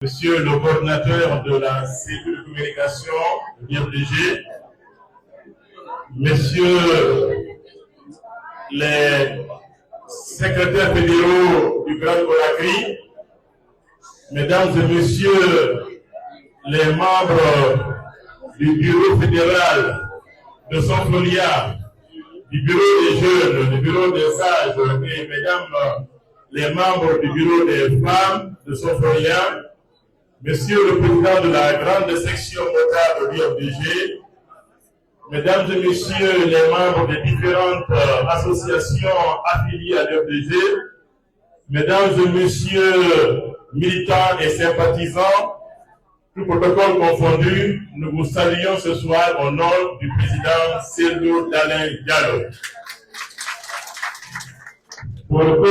Monsieur le coordinateur de la cellule de communication de l'IFDG, Messieurs les secrétaires fédéraux du Grand Conakry, Mesdames et Messieurs les membres du bureau fédéral de Sonfolia, du bureau des jeunes, du bureau des sages et Mesdames les membres du bureau des femmes de Sonfolia, Monsieur le Président de la grande section locale de l'IFDG, Mesdames et Messieurs les membres des différentes associations affiliées à l'IFDG, Mesdames et Messieurs militants et sympathisants, tout protocole confondu, nous vous saluons ce soir au nom du président Cellou Dalein Diallo. Pour commencer,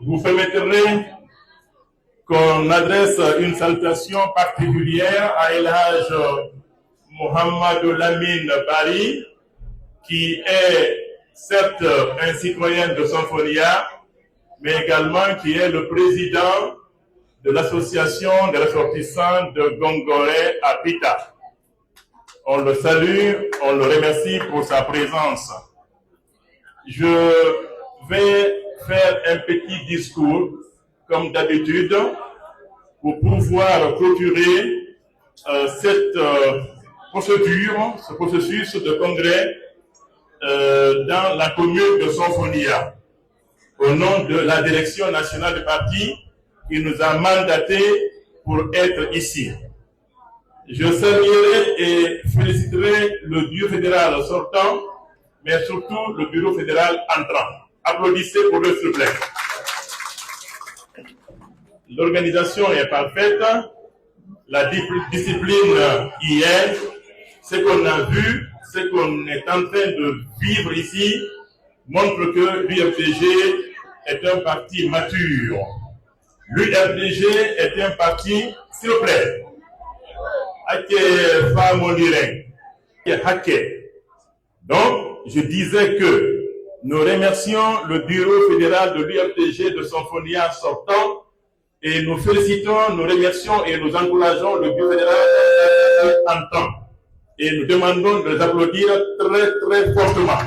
vous permettrez qu'on adresse une salutation particulière à El Hadj Mohamedou Lamine Bari, qui est certes un citoyen de Sonfolia, mais également qui est le président de l'association des ressortissants de Gongoré à Pita. On le salue, on le remercie pour sa présence. Je vais faire un petit discours, comme d'habitude, pour pouvoir clôturer cette procédure, ce processus de congrès dans la commune de Sonfolia, au nom de la direction nationale du parti qui nous a mandatés pour être ici. Je saluerai et féliciterai le bureau fédéral sortant, mais surtout le bureau fédéral entrant. Applaudissez pour eux, s'il vous plaît. L'organisation est parfaite, la discipline y est, ce qu'on a vu, ce qu'on est en train de vivre ici, montre que l'UFDG est un parti mature. L'UFDG est un parti, s'il vous plaît, donc, je disais que nous remercions le bureau fédéral de l'UFDG de Sonfolia sortant et nous félicitons, nous remercions et nous encourageons le bureau fédéral entrant. Et nous demandons de les applaudir très très fortement.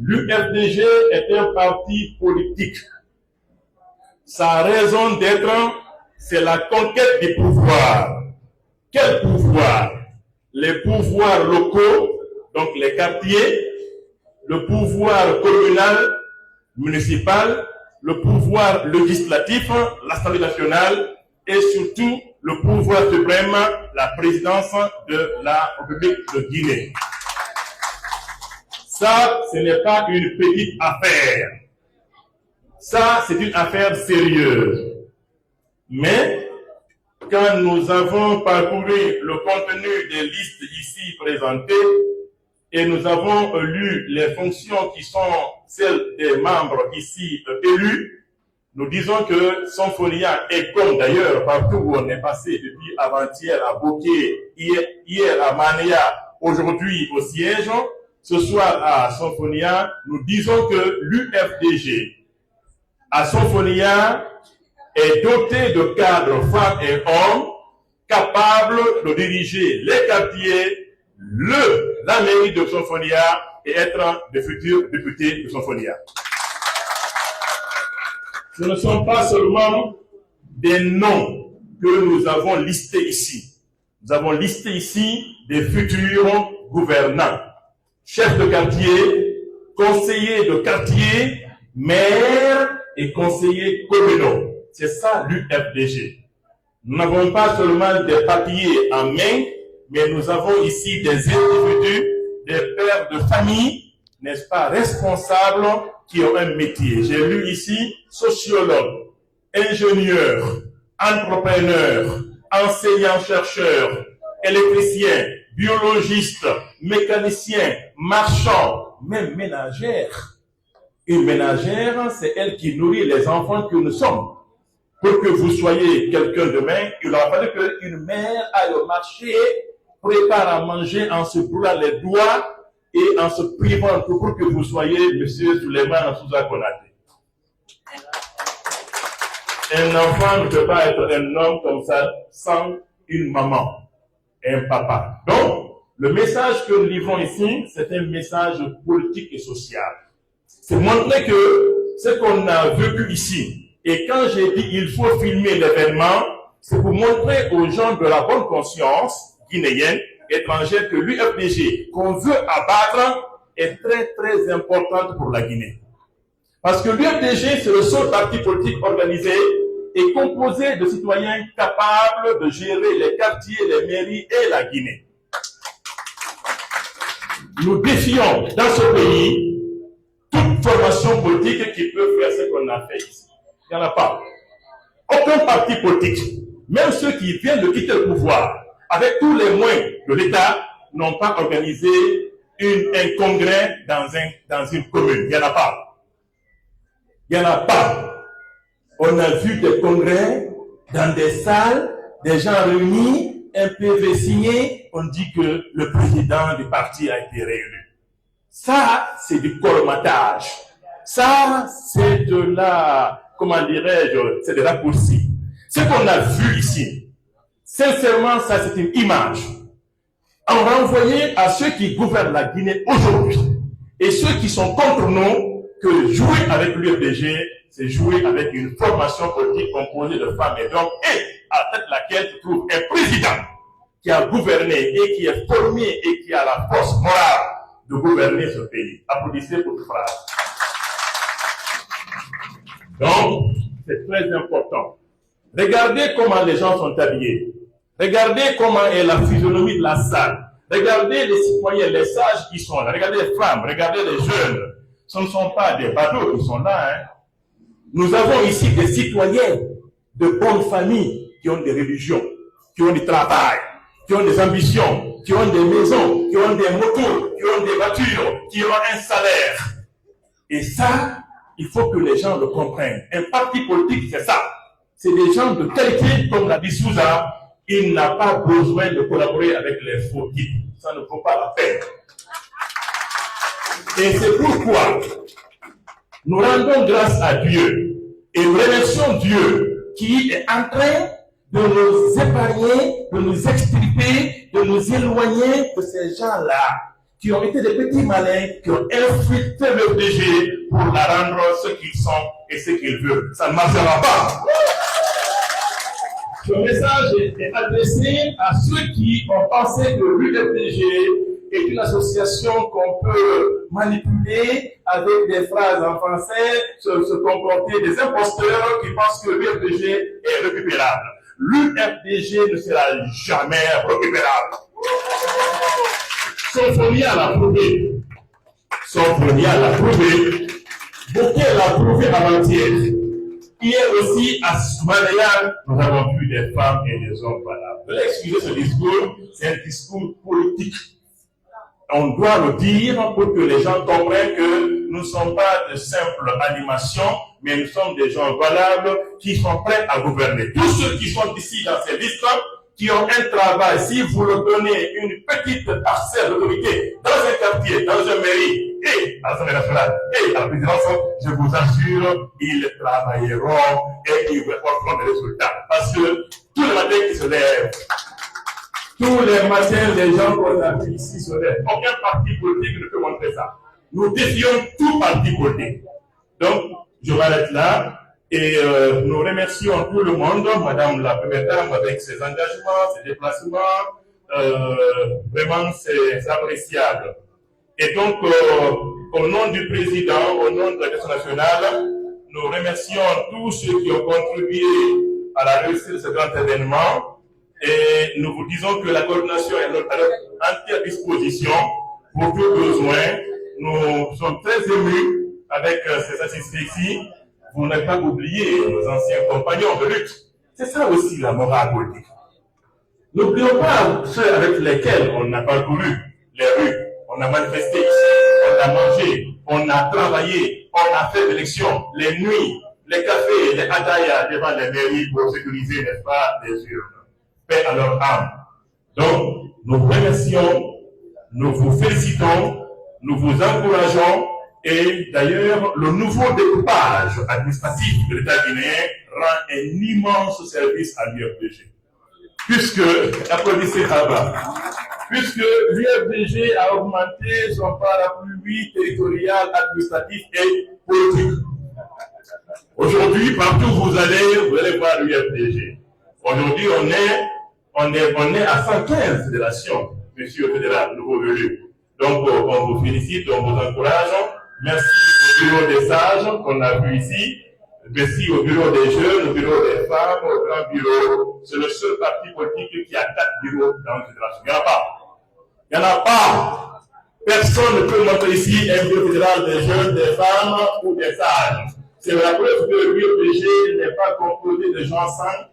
L'UFDG est un parti politique. Sa raison d'être, c'est la conquête du pouvoir. Quel pouvoir? Les pouvoirs locaux, donc les quartiers, le pouvoir communal, municipal, le pouvoir législatif, l'Assemblée nationale, et surtout le pouvoir suprême, la présidence de la République de Guinée. Ça, ce n'est pas une petite affaire. Ça, c'est une affaire sérieuse. Mais, quand nous avons parcouru le contenu des listes ici présentées, et nous avons lu les fonctions qui sont celles des membres ici élus, nous disons que Sonfolia est comme d'ailleurs partout où on est passé depuis avant-hier à Bokeh, hier à Mania, aujourd'hui au siège, ce soir à Sonfolia, nous disons que l'UFDG à Sonfolia est doté de cadres femmes et hommes capables de diriger les quartiers, la mairie de Sonfolia et être de futurs députés de Sonfolia. Ce ne sont pas seulement des noms que nous avons listés ici. Nous avons listé ici des futurs gouvernants, chefs de quartier, conseillers de quartier, maires et conseillers communaux. C'est ça l'UFDG. Nous n'avons pas seulement des papiers en main, mais nous avons ici des individus, des pères de famille, n'est-ce pas, responsables qui ont un métier. J'ai lu ici sociologue, ingénieur, entrepreneur, enseignant-chercheur, électricien, biologiste, mécanicien, marchand, même ménagère. Une ménagère, c'est elle qui nourrit les enfants que nous sommes. Pour que vous soyez quelqu'un demain, il aura fallu qu'une mère aille au marché, prépare à manger en se brûlant les doigts et en se privant pour que vous soyez Monsieur Souleymane Souza Konaté. Un enfant ne peut pas être un homme comme ça sans une maman et un papa. Donc, le message que nous livrons ici, c'est un message politique et social. C'est montrer que ce qu'on a vécu ici, et quand j'ai dit il faut filmer l'événement, c'est pour montrer aux gens de la bonne conscience guinéenne, étrangère, que l'UFDG qu'on veut abattre est très très importante pour la Guinée. Parce que l'UFDG, c'est le seul parti politique organisé et composé de citoyens capables de gérer les quartiers, les mairies et la Guinée. Nous défions dans ce pays toute formation politique qui peut faire ce qu'on a fait ici. Il n'y en a pas. Aucun parti politique, même ceux qui viennent de quitter le pouvoir, avec tous les moyens de l'État, n'ont pas organisé un congrès dans une commune. Il n'y en a pas. Il n'y en a pas. On a vu des congrès dans des salles, des gens réunis, un PV signé, on dit que le président du parti a été réélu. Ça, c'est du colmatage. Ça, c'est de la, comment dirais-je, c'est de raccourci. Ce qu'on a vu ici, sincèrement, ça, c'est une image. On renvoyait à ceux qui gouvernent la Guinée aujourd'hui et ceux qui sont contre nous que jouer avec l'UFDG, c'est jouer avec une formation politique composée de femmes et d'hommes et à la tête de laquelle se trouve un président qui a gouverné et qui est formé et qui a la force morale de gouverner ce pays. Applaudissez pour cette phrase. Donc, c'est très important. Regardez comment les gens sont habillés. Regardez comment est la physionomie de la salle. Regardez les citoyens, les sages qui sont là. Regardez les femmes, regardez les jeunes. Ce ne sont pas des badauds qui sont là. Hein. Nous avons ici des citoyens de bonne famille qui ont des religions, qui ont du travail, qui ont des ambitions, qui ont des maisons, qui ont des motos, qui ont des voitures, qui ont un salaire. Et ça, il faut que les gens le comprennent. Un parti politique, c'est ça. C'est des gens de qualité, comme l'a dit Souza. Il n'a pas besoin de collaborer avec les faux types. Ça ne vaut pas la peine. Et c'est pourquoi nous rendons grâce à Dieu et nous remercions Dieu qui est en train de nous épargner, de nous extirper, de nous éloigner de ces gens-là qui ont été des petits malins, qui ont infiltré le DG pour la rendre ce qu'ils sont et ce qu'ils veulent. Ça ne marchera pas. Ce message est adressé à ceux qui ont pensé que l'UFDG est une association qu'on peut manipuler avec des phrases en français, se comporter des imposteurs qui pensent que l'UFDG est récupérable. L'UFDG ne sera jamais récupérable. Sophonia l'a prouvé. Sophonia l'a prouvé. Bouquet l'a prouvé avant-hier. Hier aussi, à Soumanayan, nous avons vu des femmes et des hommes valables. Vous allez excuser ce discours, c'est un discours politique. On doit le dire pour que les gens comprennent que nous ne sommes pas de simples animations, mais nous sommes des gens valables qui sont prêts à gouverner. Tous ceux qui sont ici dans ces listes, qui ont un travail, si vous leur donnez une petite parcelle d'autorité dans un quartier, dans une mairie, et à l'Assemblée nationale, et à la présidence, je vous assure, ils travailleront et ils verront des résultats. Parce que tous les matins qui se lèvent, tous les matins, les gens qu'on a vu ici se lèvent. Aucun parti politique ne peut montrer ça. Nous défions tout parti politique. Donc, je m'arrête là. Et nous remercions tout le monde, Madame la Première Dame, avec ses engagements, ses déplacements. Vraiment, c'est appréciable. Et donc, au nom du Président, au nom de la Question nationale, nous remercions tous ceux qui ont contribué à la réussite de ce grand événement. Et nous vous disons que la coordination est à notre entière disposition pour tout besoin. Nous sommes très émus avec ces assistés ici. Vous n'avez pas oublié nos anciens compagnons de lutte. C'est ça aussi la morale politique. N'oublions pas ceux avec lesquels on a parcouru les rues, on a manifesté ici, on a mangé, on a travaillé, on a fait l'élection, les nuits, les cafés, les adayas devant les mairies pour sécuriser, n'est-ce pas, les urnes. Paix à leur âme. Donc, nous vous remercions, nous vous félicitons, nous vous encourageons Et d'ailleurs, le nouveau découpage administratif de l'État guinéen rend un immense service à l'UFDG. Puisque, applaudissez Rabat, puisque l'UFDG a augmenté son parapluie territorial, administratif et politique. Aujourd'hui, partout où vous allez voir l'UFDG. Aujourd'hui, on est à 115 fédérations, monsieur le fédéral, nouveau venu. Donc, on vous félicite, on vous encourage. Merci au bureau des sages qu'on a vu ici. Merci au bureau des jeunes, au bureau des femmes, au grand bureau. C'est le seul parti politique qui a 4 bureaux dans la fédération. Il n'y en a pas. Personne ne peut montrer ici un bureau fédéral des jeunes, des femmes ou des sages. C'est la preuve que le UFDG n'est pas composé de gens sans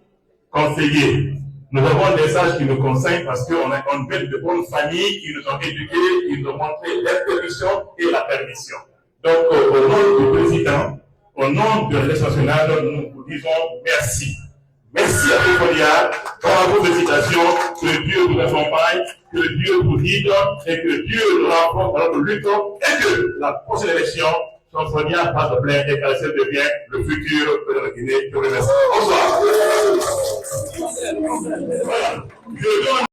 conseillers. Nous avons des sages qui nous conseillent parce qu'on a une belle de bonnes familles qui nous ont éduqués, qui nous ont montré l'interdiction et la permission. Donc, au nom du président, au nom de l'Assemblée nationale, nous vous disons merci. Merci à Péfolia, bravo, félicitations, que Dieu vous accompagne, que Dieu vous guide et que Dieu nous renforce dans notre lutte et que la prochaine élection, Péfolia passe au plein et qu'elle devient le futur de la Guinée. Je vous remercie. Au revoir. Voilà.